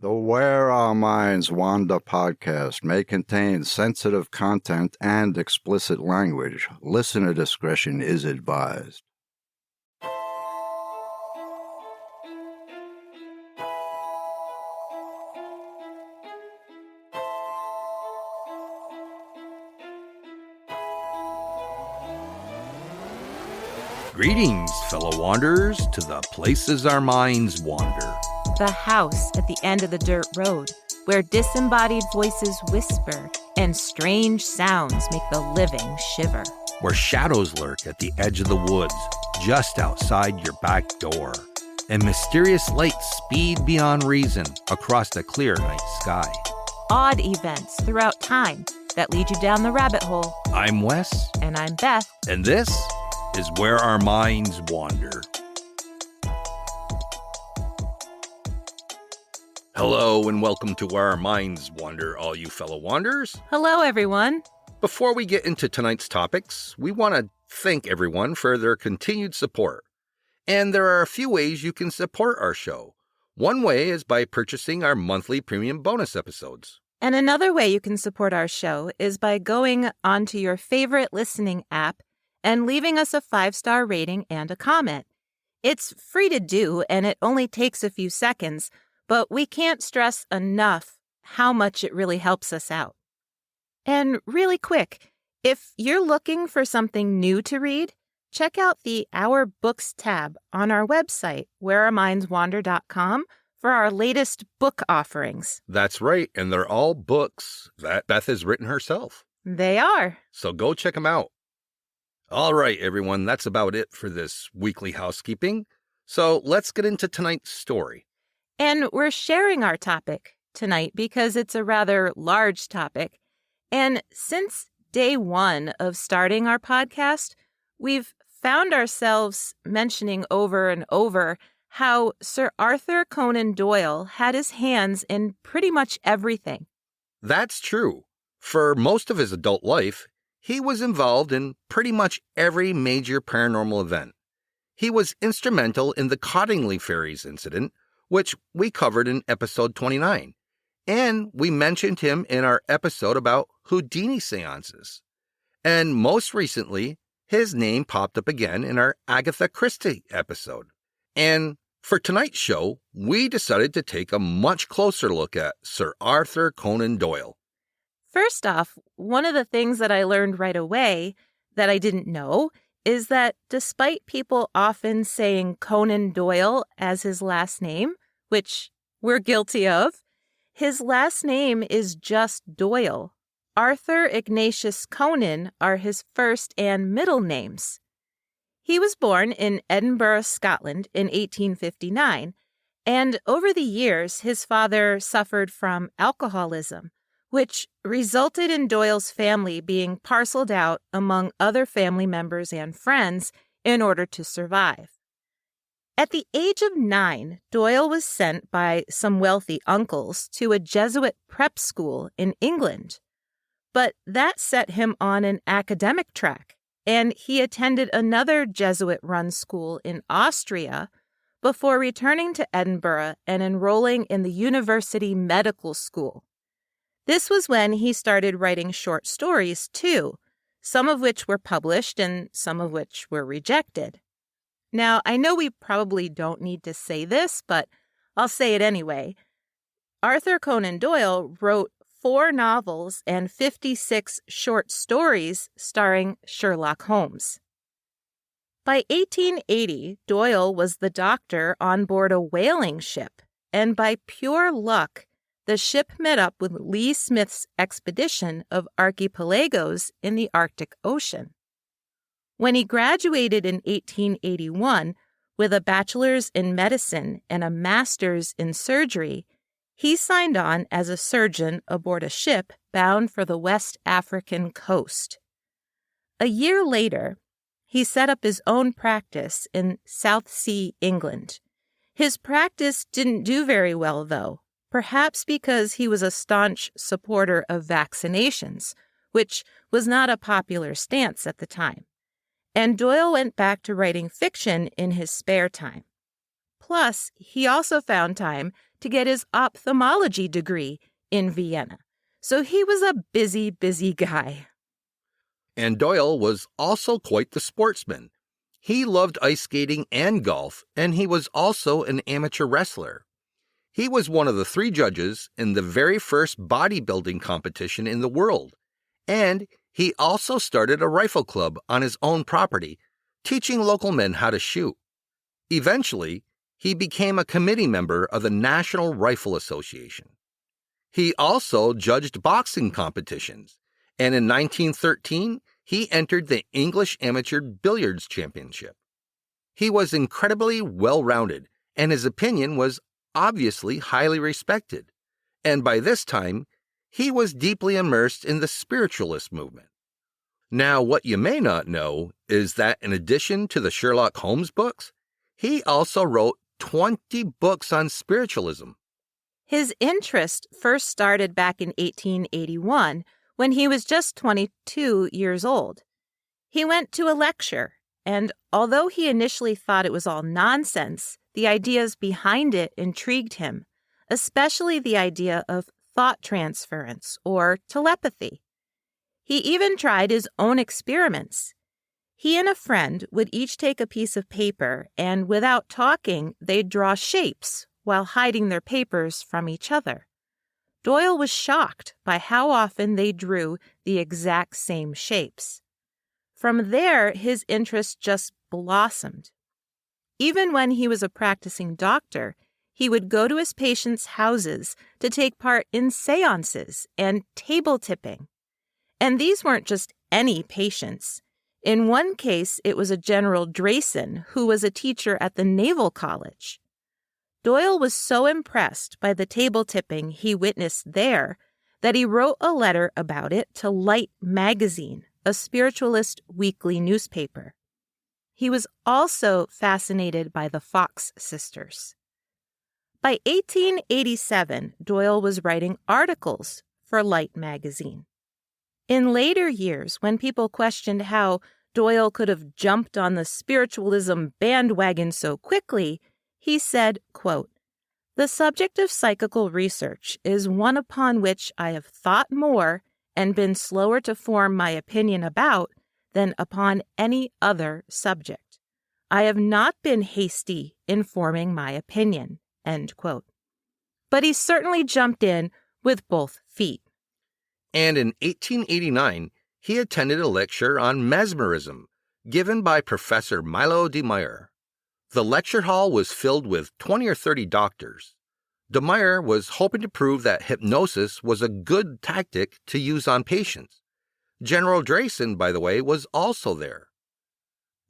The Where Our Minds Wander podcast may contain sensitive content and explicit language. Listener discretion is advised. Greetings, fellow wanderers, to the places our minds wander. The house at the end of the dirt road, where disembodied voices whisper and strange sounds make the living shiver. Where shadows lurk at the edge of the woods, just outside your back door. And mysterious lights speed beyond reason across the clear night sky. Odd events throughout time that lead you down the rabbit hole. I'm Wes. And I'm Beth. And this is Where Our Minds Wander. Hello and welcome to Where Our Minds Wander, all you fellow wanderers. Hello, everyone. Before we get into tonight's topics, we want to thank everyone for their continued support. And there are a few ways you can support our show. One way is by purchasing our monthly premium bonus episodes. And another way you can support our show is by going onto your favorite listening app and leaving us a 5-star rating and a comment. It's free to do, and it only takes a few seconds, but we can't stress enough how much it really helps us out. And really quick, if you're looking for something new to read, check out the Our Books tab on our website, whereourmindswander.com, for our latest book offerings. That's right, and they're all books that Beth has written herself. They are. So go check them out. All right, everyone, that's about it for this weekly housekeeping. So let's get into tonight's story. And we're sharing our topic tonight because it's a rather large topic. And since day one of starting our podcast, we've found ourselves mentioning over and over how Sir Arthur Conan Doyle had his hands in pretty much everything. That's true. For most of his adult life, he was involved in pretty much every major paranormal event. He was instrumental in the Cottingley Fairies incident, which we covered in episode 29. And we mentioned him in our episode about Houdini seances. And most recently, his name popped up again in our Agatha Christie episode. And for tonight's show, we decided to take a much closer look at Sir Arthur Conan Doyle. First off, one of the things that I learned right away that I didn't know is that despite people often saying Conan Doyle as his last name, which we're guilty of, his last name is just Doyle. Arthur Ignatius Conan are his first and middle names. He was born in Edinburgh, Scotland in 1859, and over the years his father suffered from alcoholism, which resulted in Doyle's family being parceled out among other family members and friends in order to survive. At the age of 9, Doyle was sent by some wealthy uncles to a Jesuit prep school in England. But that set him on an academic track, and he attended another Jesuit-run school in Austria before returning to Edinburgh and enrolling in the University Medical School. This was when he started writing short stories, too, some of which were published and some of which were rejected. Now, I know we probably don't need to say this, but I'll say it anyway. Arthur Conan Doyle wrote 4 novels and 56 short stories starring Sherlock Holmes. By 1880, Doyle was the doctor on board a whaling ship, and by pure luck, the ship met up with Lee Smith's expedition of archipelagos in the Arctic Ocean. When he graduated in 1881 with a bachelor's in medicine and a master's in surgery, he signed on as a surgeon aboard a ship bound for the West African coast. A year later, he set up his own practice in South Sea, England. His practice didn't do very well, though, perhaps because he was a staunch supporter of vaccinations, which was not a popular stance at the time. And Doyle went back to writing fiction in his spare time. Plus, he also found time to get his ophthalmology degree in Vienna. So he was a busy, busy guy. And Doyle was also quite the sportsman. He loved ice skating and golf, and he was also an amateur wrestler. He was one of the 3 judges in the very first bodybuilding competition in the world, and he also started a rifle club on his own property, teaching local men how to shoot. Eventually, he became a committee member of the National Rifle Association. He also judged boxing competitions, and in 1913, he entered the English Amateur Billiards Championship. He was incredibly well-rounded, and his opinion was obviously highly respected. And by this time, he was deeply immersed in the spiritualist movement. Now, what you may not know is that in addition to the Sherlock Holmes books, he also wrote 20 books on spiritualism. His interest first started back in 1881 when he was just 22 years old. He went to a lecture, and although he initially thought it was all nonsense, the ideas behind it intrigued him, especially the idea of thought transference or telepathy. He even tried his own experiments. He and a friend would each take a piece of paper, and without talking, they'd draw shapes while hiding their papers from each other. Doyle was shocked by how often they drew the exact same shapes. From there, his interest just blossomed. Even when he was a practicing doctor, he would go to his patients' houses to take part in seances and table tipping. And these weren't just any patients. In one case, it was a General Drayson who was a teacher at the Naval College. Doyle was so impressed by the table tipping he witnessed there that he wrote a letter about it to Light magazine, a spiritualist weekly newspaper. He was also fascinated by the Fox sisters. By 1887, Doyle was writing articles for Light magazine. In later years, when people questioned how Doyle could have jumped on the spiritualism bandwagon so quickly, he said, quote, "The subject of psychical research is one upon which I have thought more and been slower to form my opinion about than upon any other subject. I have not been hasty in forming my opinion," end quote. But he certainly jumped in with both feet. And in 1889, he attended a lecture on mesmerism given by Professor Milo de Meyer. The lecture hall was filled with 20 or 30 doctors. De Meyer was hoping to prove that hypnosis was a good tactic to use on patients. General Drayson, by the way, was also there.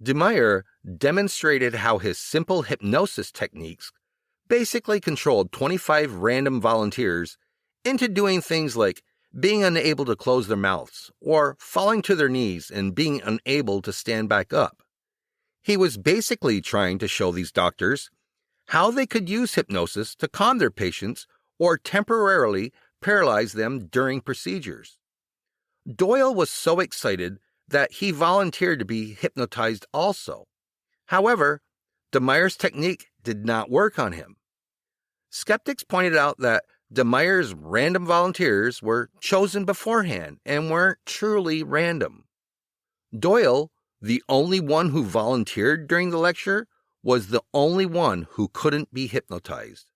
De Meyer demonstrated how his simple hypnosis techniques basically controlled 25 random volunteers into doing things like being unable to close their mouths or falling to their knees and being unable to stand back up. He was basically trying to show these doctors how they could use hypnosis to calm their patients or temporarily paralyze them during procedures. Doyle was so excited that he volunteered to be hypnotized also. However, de Meyer's technique did not work on him. Skeptics pointed out that de Meyer's random volunteers were chosen beforehand and weren't truly random. Doyle, the only one who volunteered during the lecture, was the only one who couldn't be hypnotized.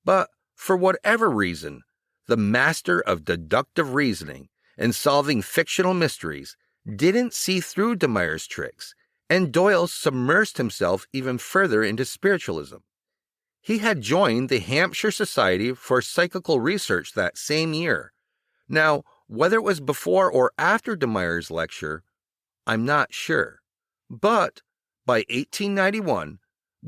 But for whatever reason, the master of deductive reasoning and solving fictional mysteries didn't see through de Meyer's tricks, and Doyle submersed himself even further into spiritualism. He had joined the Hampshire Society for Psychical Research that same year. Now, whether it was before or after de Meyer's lecture, I'm not sure. But by 1891,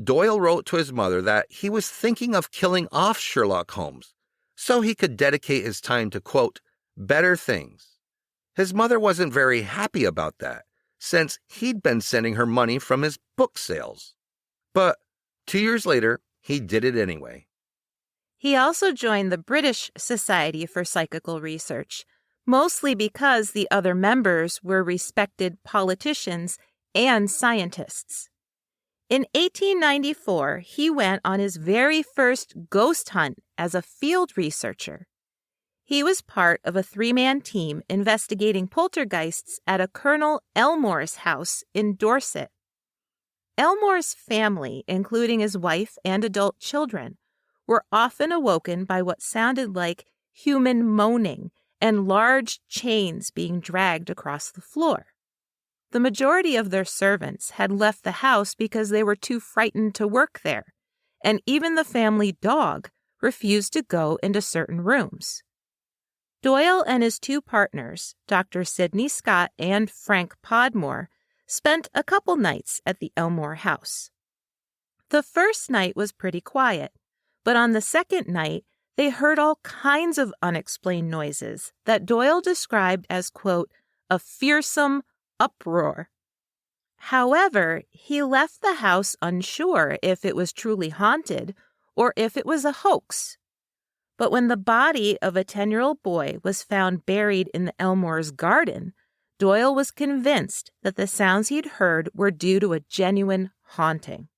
Doyle wrote to his mother that he was thinking of killing off Sherlock Holmes so he could dedicate his time to, quote, better things. His mother wasn't very happy about that, since he'd been sending her money from his book sales. But 2 years later, he did it anyway. He also joined the British Society for Psychical Research, mostly because the other members were respected politicians and scientists. In 1894, he went on his very first ghost hunt as a field researcher. He was part of a 3-man team investigating poltergeists at a Colonel Elmore's house in Dorset. Elmore's family, including his wife and adult children, were often awoken by what sounded like human moaning and large chains being dragged across the floor. The majority of their servants had left the house because they were too frightened to work there, and even the family dog refused to go into certain rooms. Doyle and his 2 partners, Dr. Sidney Scott and Frank Podmore, spent a couple nights at the Elmore house. The first night was pretty quiet, but on the second night, they heard all kinds of unexplained noises that Doyle described as, quote, a fearsome uproar. However, he left the house unsure if it was truly haunted or if it was a hoax. But when the body of a 10-year-old boy was found buried in the Elmore's garden, Doyle was convinced that the sounds he'd heard were due to a genuine haunting.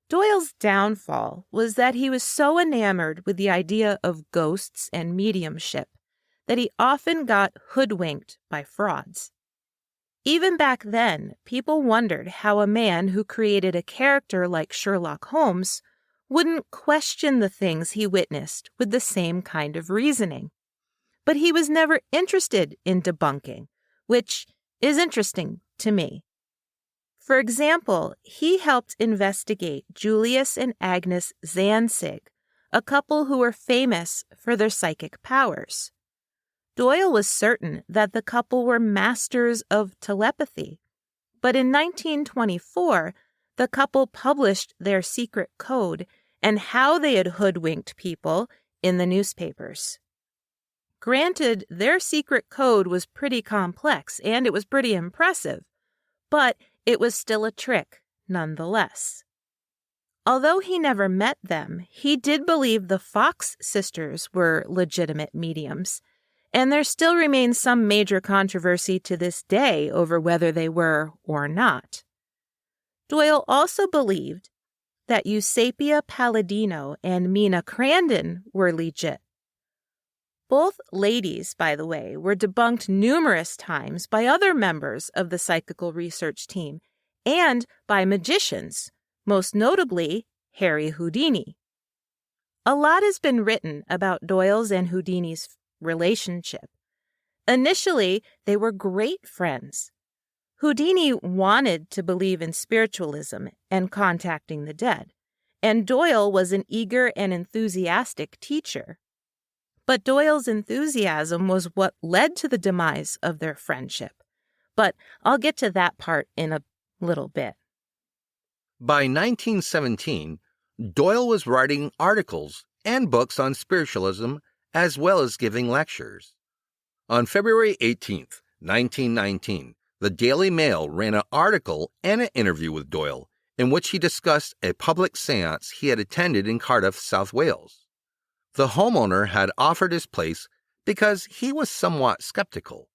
Doyle's downfall was that he was so enamored with the idea of ghosts and mediumship that he often got hoodwinked by frauds. Even back then, people wondered how a man who created a character like Sherlock Holmes wouldn't question the things he witnessed with the same kind of reasoning. But he was never interested in debunking, which is interesting to me. For example, he helped investigate Julius and Agnes Zanzig, a couple who were famous for their psychic powers. Doyle was certain that the couple were masters of telepathy, but in 1924, the couple published their secret code and how they had hoodwinked people in the newspapers. Granted, their secret code was pretty complex and it was pretty impressive, but it was still a trick nonetheless. Although he never met them, he did believe the Fox sisters were legitimate mediums, and there still remains some major controversy to this day over whether they were or not. Doyle also believed that Eusapia Palladino and Mina Crandon were legit. Both ladies, by the way, were debunked numerous times by other members of the psychical research team and by magicians, most notably Harry Houdini. A lot has been written about Doyle's and Houdini's relationship. Initially, they were great friends. Houdini wanted to believe in spiritualism and contacting the dead, and Doyle was an eager and enthusiastic teacher. But Doyle's enthusiasm was what led to the demise of their friendship. But I'll get to that part in a little bit. By 1917, Doyle was writing articles and books on spiritualism as well as giving lectures. On February 18, 1919, the Daily Mail ran an article and an interview with Doyle in which he discussed a public seance he had attended in Cardiff, South Wales. The homeowner had offered his place because he was somewhat skeptical.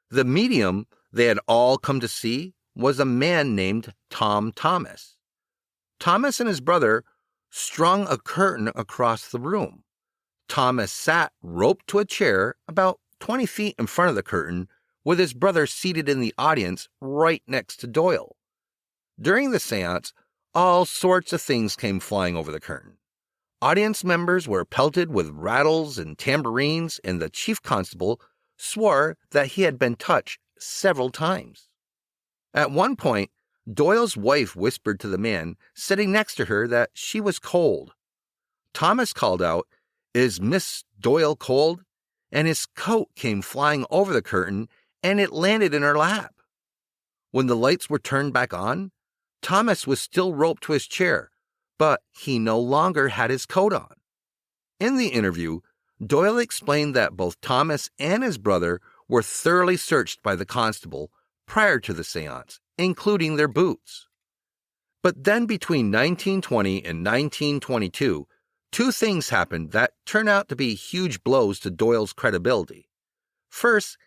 The medium they had all come to see was a man named Tom Thomas. Thomas and his brother strung a curtain across the room. Thomas sat roped to a chair about 20 feet in front of the curtain, with his brother seated in the audience right next to Doyle. During the seance, all sorts of things came flying over the curtain. Audience members were pelted with rattles and tambourines, and the chief constable swore that he had been touched several times. At one point, Doyle's wife whispered to the man sitting next to her that she was cold. Thomas called out, "Is Miss Doyle cold?" And his coat came flying over the curtain, and it landed in her lap. When the lights were turned back on, Thomas was still roped to his chair, but he no longer had his coat on. In the interview, Doyle explained that both Thomas and his brother were thoroughly searched by the constable prior to the seance, including their boots. But then between 1920 and 1922, two things happened that turned out to be huge blows to Doyle's credibility. First,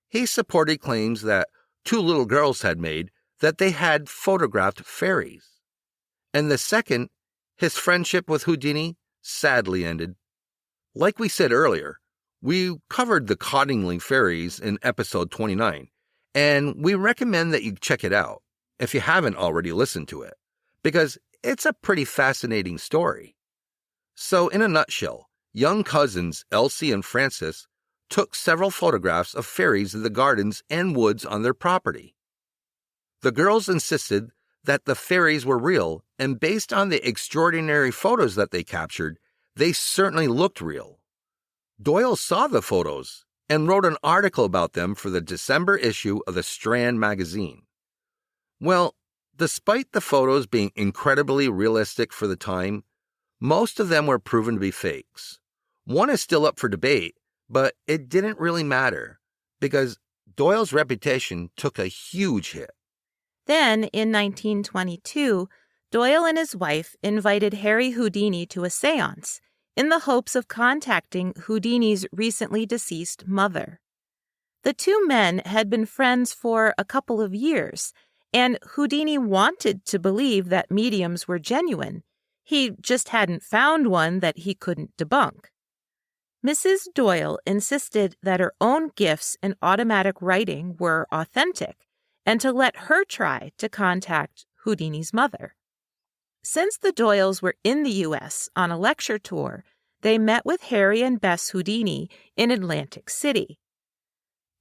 he supported claims that two little girls had made that they had photographed fairies. And the second, his friendship with Houdini sadly ended. Like we said earlier, we covered the Cottingley fairies in episode 29, and we recommend that you check it out if you haven't already listened to it, because it's a pretty fascinating story. So in a nutshell, young cousins Elsie and Francis took several photographs of fairies in the gardens and woods on their property. The girls insisted that the fairies were real, and based on the extraordinary photos that they captured, they certainly looked real. Doyle saw the photos and wrote an article about them for the December issue of the Strand magazine. Well, despite the photos being incredibly realistic for the time, most of them were proven to be fakes. One is still up for debate, but it didn't really matter because Doyle's reputation took a huge hit. Then, in 1922, Doyle and his wife invited Harry Houdini to a séance in the hopes of contacting Houdini's recently deceased mother. The two men had been friends for a couple of years, and Houdini wanted to believe that mediums were genuine. He just hadn't found one that he couldn't debunk. Mrs. Doyle insisted that her own gifts and automatic writing were authentic, and to let her try to contact Houdini's mother. Since the Doyles were in the U.S. on a lecture tour, they met with Harry and Bess Houdini in Atlantic City.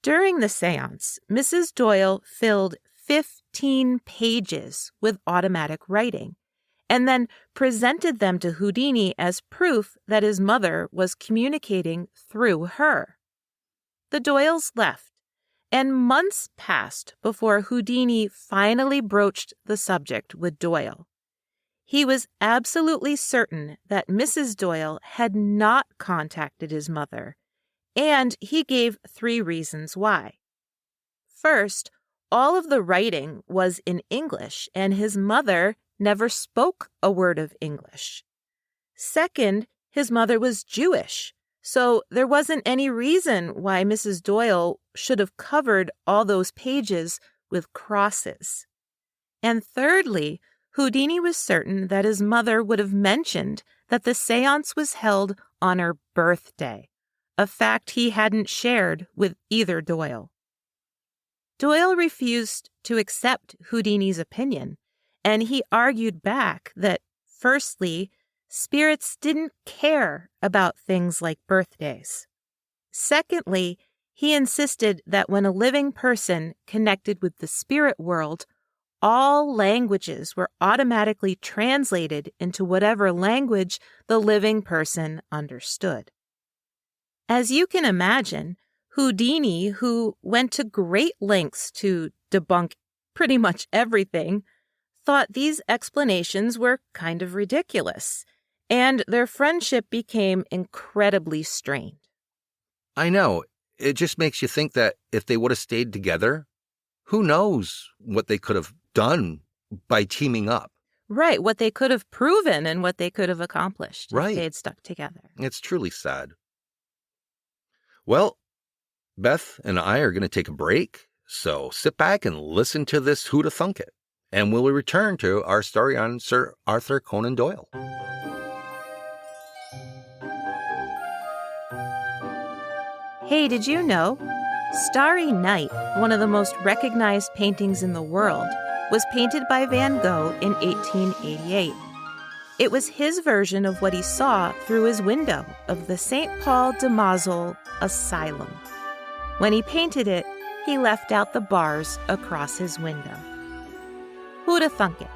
During the séance, Mrs. Doyle filled 15 pages with automatic writing, and then presented them to Houdini as proof that his mother was communicating through her. The Doyles left, and months passed before Houdini finally broached the subject with Doyle. He was absolutely certain that Mrs. Doyle had not contacted his mother, and he gave 3 reasons why. First, all of the writing was in English, and his mother never spoke a word of English. Second, his mother was Jewish, so there wasn't any reason why Mrs. Doyle should have covered all those pages with crosses. And thirdly, Houdini was certain that his mother would have mentioned that the séance was held on her birthday, a fact he hadn't shared with either Doyle. Doyle refused to accept Houdini's opinion, and he argued back that, firstly, spirits didn't care about things like birthdays. Secondly, he insisted that when a living person connected with the spirit world, all languages were automatically translated into whatever language the living person understood. As you can imagine, Houdini, who went to great lengths to debunk pretty much everything, thought these explanations were kind of ridiculous, and their friendship became incredibly strained. I know, it just makes you think that if they would have stayed together, who knows what they could have done by teaming up. Right, what they could have proven and what they could have accomplished Right. if they had stuck together. It's truly sad. Well, Beth and I are going to take a break, so sit back and listen to this Who'da Thunk It, and we'll return to our story on Sir Arthur Conan Doyle. Hey, did you know? Starry Night, one of the most recognized paintings in the world, was painted by Van Gogh in 1888. It was his version of what he saw through his window of the St. Paul de Mausole Asylum. When he painted it, he left out the bars across his window. Who'da thunk it?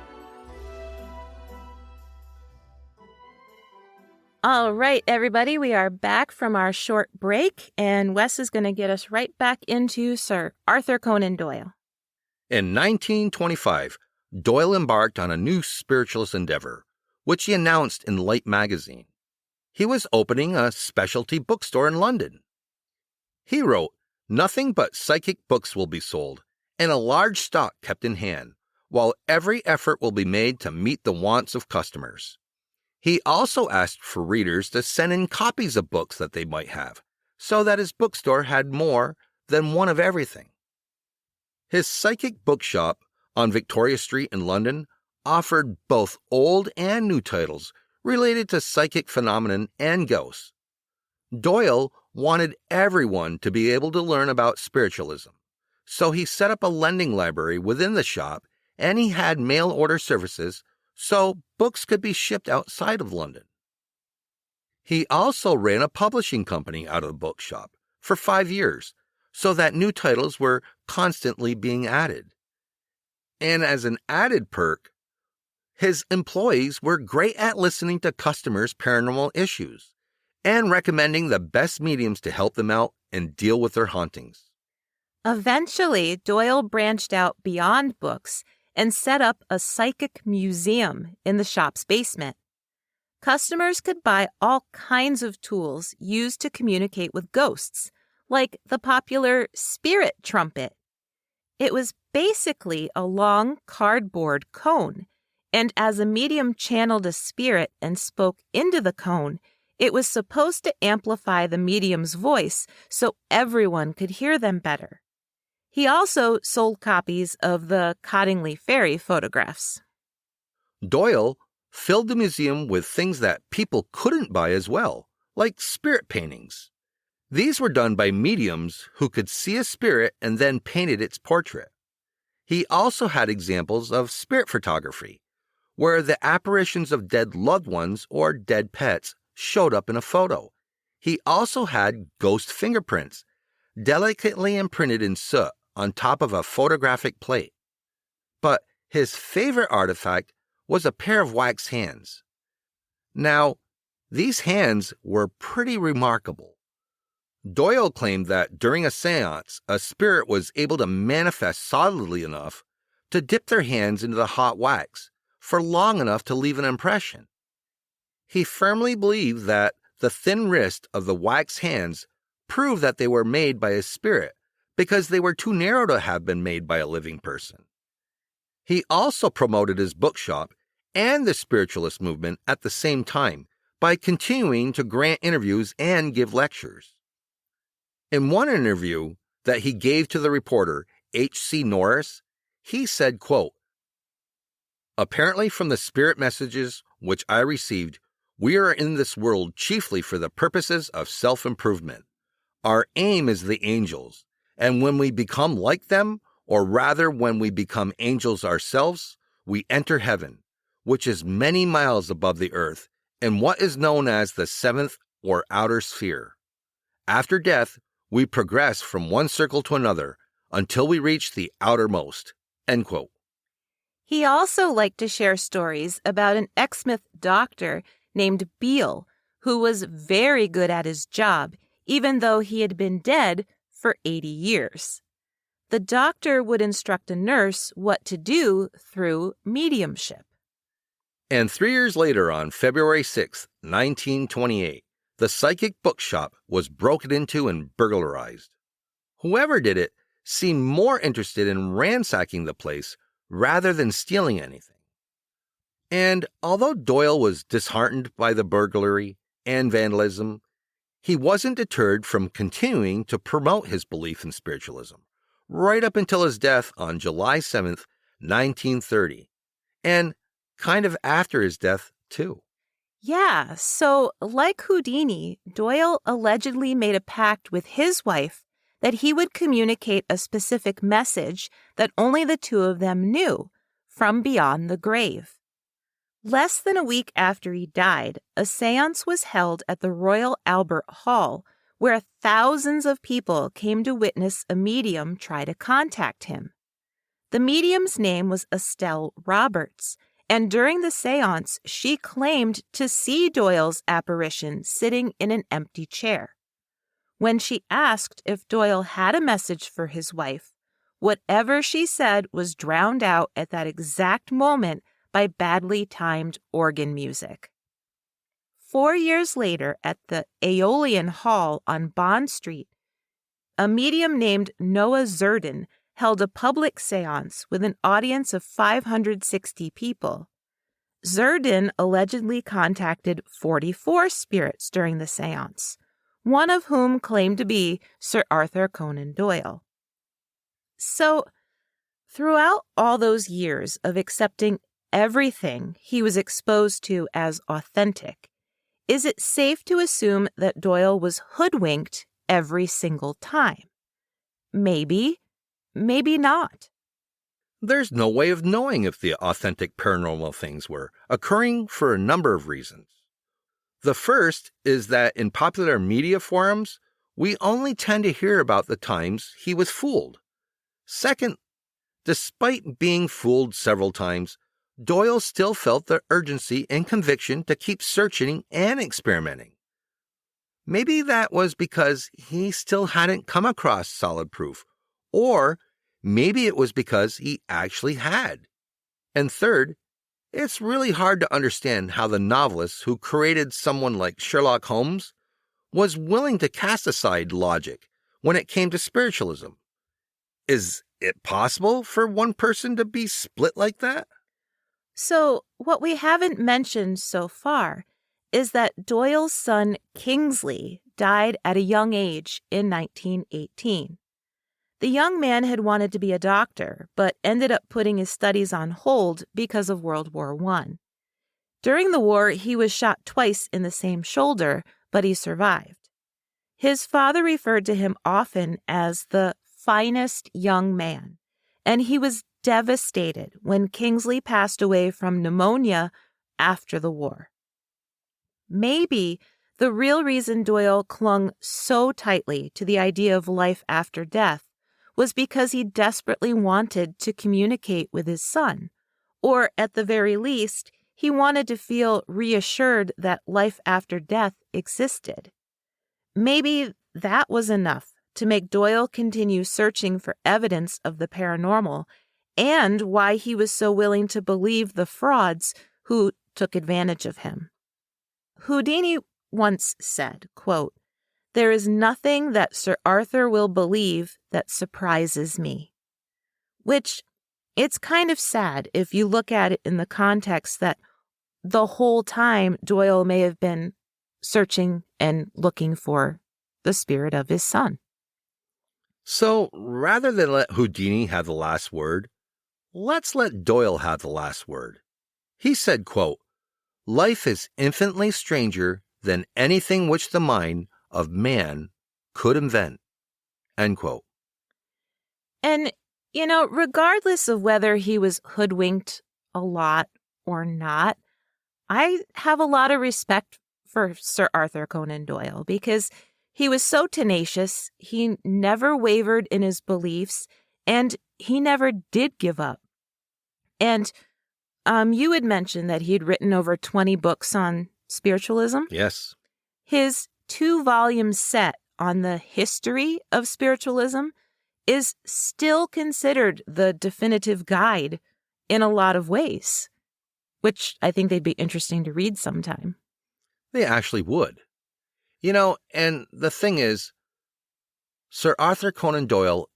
All right, everybody, we are back from our short break, and Wes is going to get us right back into Sir Arthur Conan Doyle. In 1925, Doyle embarked on a new spiritualist endeavor, which he announced in Light magazine. He was opening a specialty bookstore in London. He wrote, "Nothing but psychic books will be sold, and a large stock kept in hand, while every effort will be made to meet the wants of customers." He also asked for readers to send in copies of books that they might have, so that his bookstore had more than one of everything. His psychic bookshop on Victoria Street in London offered both old and new titles related to psychic phenomenon and ghosts. Doyle wanted everyone to be able to learn about spiritualism, so he set up a lending library within the shop, and he had mail order services so books could be shipped outside of London. He also ran a publishing company out of the bookshop for 5 years, so that new titles were constantly being added. And as an added perk, his employees were great at listening to customers' paranormal issues and recommending the best mediums to help them out and deal with their hauntings. Eventually, Doyle branched out beyond books and set up a psychic museum in the shop's basement. Customers could buy all kinds of tools used to communicate with ghosts, like the popular spirit trumpet. It was basically a long cardboard cone, and as a medium channeled a spirit and spoke into the cone, it was supposed to amplify the medium's voice so everyone could hear them better. He also sold copies of the Cottingley Ferry photographs. Doyle filled the museum with things that people couldn't buy as well, like spirit paintings. These were done by mediums who could see a spirit and then painted its portrait. He also had examples of spirit photography, where the apparitions of dead loved ones or dead pets showed up in a photo. He also had ghost fingerprints, delicately imprinted in soot on top of a photographic plate. But his favorite artifact was a pair of wax hands. Now, these hands were pretty remarkable. Doyle claimed that during a seance, a spirit was able to manifest solidly enough to dip their hands into the hot wax for long enough to leave an impression. He firmly believed that the thin wrist of the wax hands proved that they were made by a spirit because they were too narrow to have been made by a living person. He also promoted his bookshop and the spiritualist movement at the same time by continuing to grant interviews and give lectures. In one interview that he gave to the reporter H.C. Norris, he said, quote, "Apparently from the spirit messages which I received, we are in this world chiefly for the purposes of self-improvement. Our aim is the angels, and when we become like them, or rather when we become angels ourselves, we enter heaven, which is many miles above the earth, in what is known as the seventh or outer sphere. After death, we progress from one circle to another until we reach the outermost." End quote. He also liked to share stories about an Exmouth doctor named Beale, who was very good at his job, even though he had been dead for 80 years. The doctor would instruct a nurse what to do through mediumship. And 3 years later, on February 6, 1928, the psychic bookshop was broken into and burglarized. Whoever did it seemed more interested in ransacking the place rather than stealing anything. And although Doyle was disheartened by the burglary and vandalism, he wasn't deterred from continuing to promote his belief in spiritualism, right up until his death on July 7th, 1930, and kind of after his death, too. Yeah, so like Houdini, Doyle allegedly made a pact with his wife that he would communicate a specific message that only the two of them knew from beyond the grave. Less than a week after he died, a seance was held at the Royal Albert Hall, where thousands of people came to witness a medium try to contact him. The medium's name was Estelle Roberts, and during the seance, she claimed to see Doyle's apparition sitting in an empty chair. When she asked if Doyle had a message for his wife, whatever she said was drowned out at that exact moment by badly timed organ music. 4 years later, at the Aeolian Hall on Bond Street, a medium named Noah Zerdin held a public seance with an audience of 560 people. Zerdin allegedly contacted 44 spirits during the seance, one of whom claimed to be Sir Arthur Conan Doyle. So, throughout all those years of accepting everything he was exposed to as authentic, is it safe to assume that Doyle was hoodwinked every single time? Maybe, maybe not. There's no way of knowing if the authentic paranormal things were occurring for a number of reasons. The first is that in popular media forums, we only tend to hear about the times he was fooled. Second, despite being fooled several times, Doyle still felt the urgency and conviction to keep searching and experimenting. Maybe that was because he still hadn't come across solid proof, or maybe it was because he actually had. And third, it's really hard to understand how the novelist who created someone like Sherlock Holmes was willing to cast aside logic when it came to spiritualism. Is it possible for one person to be split like that? So, what we haven't mentioned so far is that Doyle's son Kingsley died at a young age in 1918. The young man had wanted to be a doctor, but ended up putting his studies on hold because of World War I. During the war, he was shot twice in the same shoulder, but he survived. His father referred to him often as the finest young man, and he was devastated when Kingsley passed away from pneumonia after the war. Maybe the real reason Doyle clung so tightly to the idea of life after death was because he desperately wanted to communicate with his son, or at the very least, he wanted to feel reassured that life after death existed. Maybe that was enough to make Doyle continue searching for evidence of the paranormal, and why he was so willing to believe the frauds who took advantage of him. Houdini once said, quote, "There is nothing that Sir Arthur will believe that surprises me." Which, it's kind of sad if you look at it in the context that the whole time Doyle may have been searching and looking for the spirit of his son. So, rather than let Houdini have the last word, let's let Doyle have the last word. He said, quote, "Life is infinitely stranger than anything which the mind of man could invent." End quote. And, regardless of whether he was hoodwinked a lot or not, I have a lot of respect for Sir Arthur Conan Doyle because he was so tenacious, he never wavered in his beliefs, and he never did give up. And you had mentioned that he'd written over 20 books on spiritualism. Yes. His 2-volume set on the history of spiritualism is still considered the definitive guide in a lot of ways, which I think they'd be interesting to read sometime. They actually would. And the thing is, Sir Arthur Conan Doyle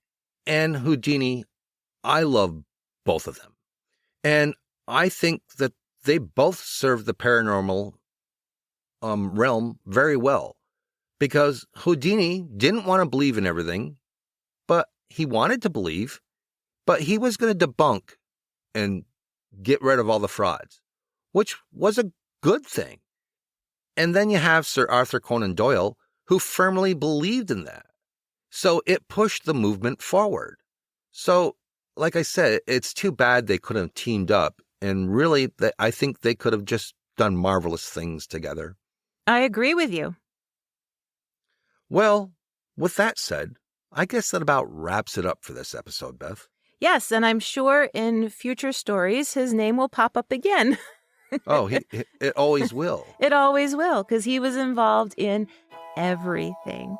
and Houdini, I love both of them. And I think that they both serve the paranormal realm very well. Because Houdini didn't want to believe in everything, but he wanted to believe, but he was going to debunk and get rid of all the frauds, which was a good thing. And then you have Sir Arthur Conan Doyle, who firmly believed in that. So it pushed the movement forward. So, like I said, it's too bad they couldn't have teamed up. And really, I think they could have just done marvelous things together. I agree with you. Well, with that said, I guess that about wraps it up for this episode, Beth. Yes, and I'm sure in future stories his name will pop up again. Oh, it always will. It always will, because he was involved in everything.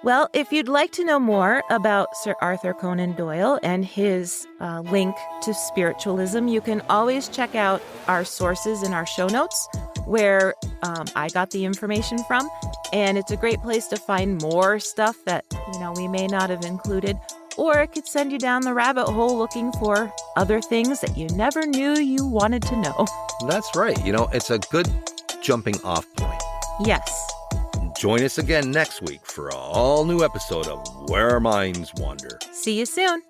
Well, if you'd like to know more about Sir Arthur Conan Doyle and his link to spiritualism, you can always check out our sources in our show notes, where I got the information from. And it's a great place to find more stuff that, we may not have included. Or it could send you down the rabbit hole looking for other things that you never knew you wanted to know. That's right. It's a good jumping off point. Yes. Join us again next week for an all-new episode of Where Our Minds Wander. See you soon.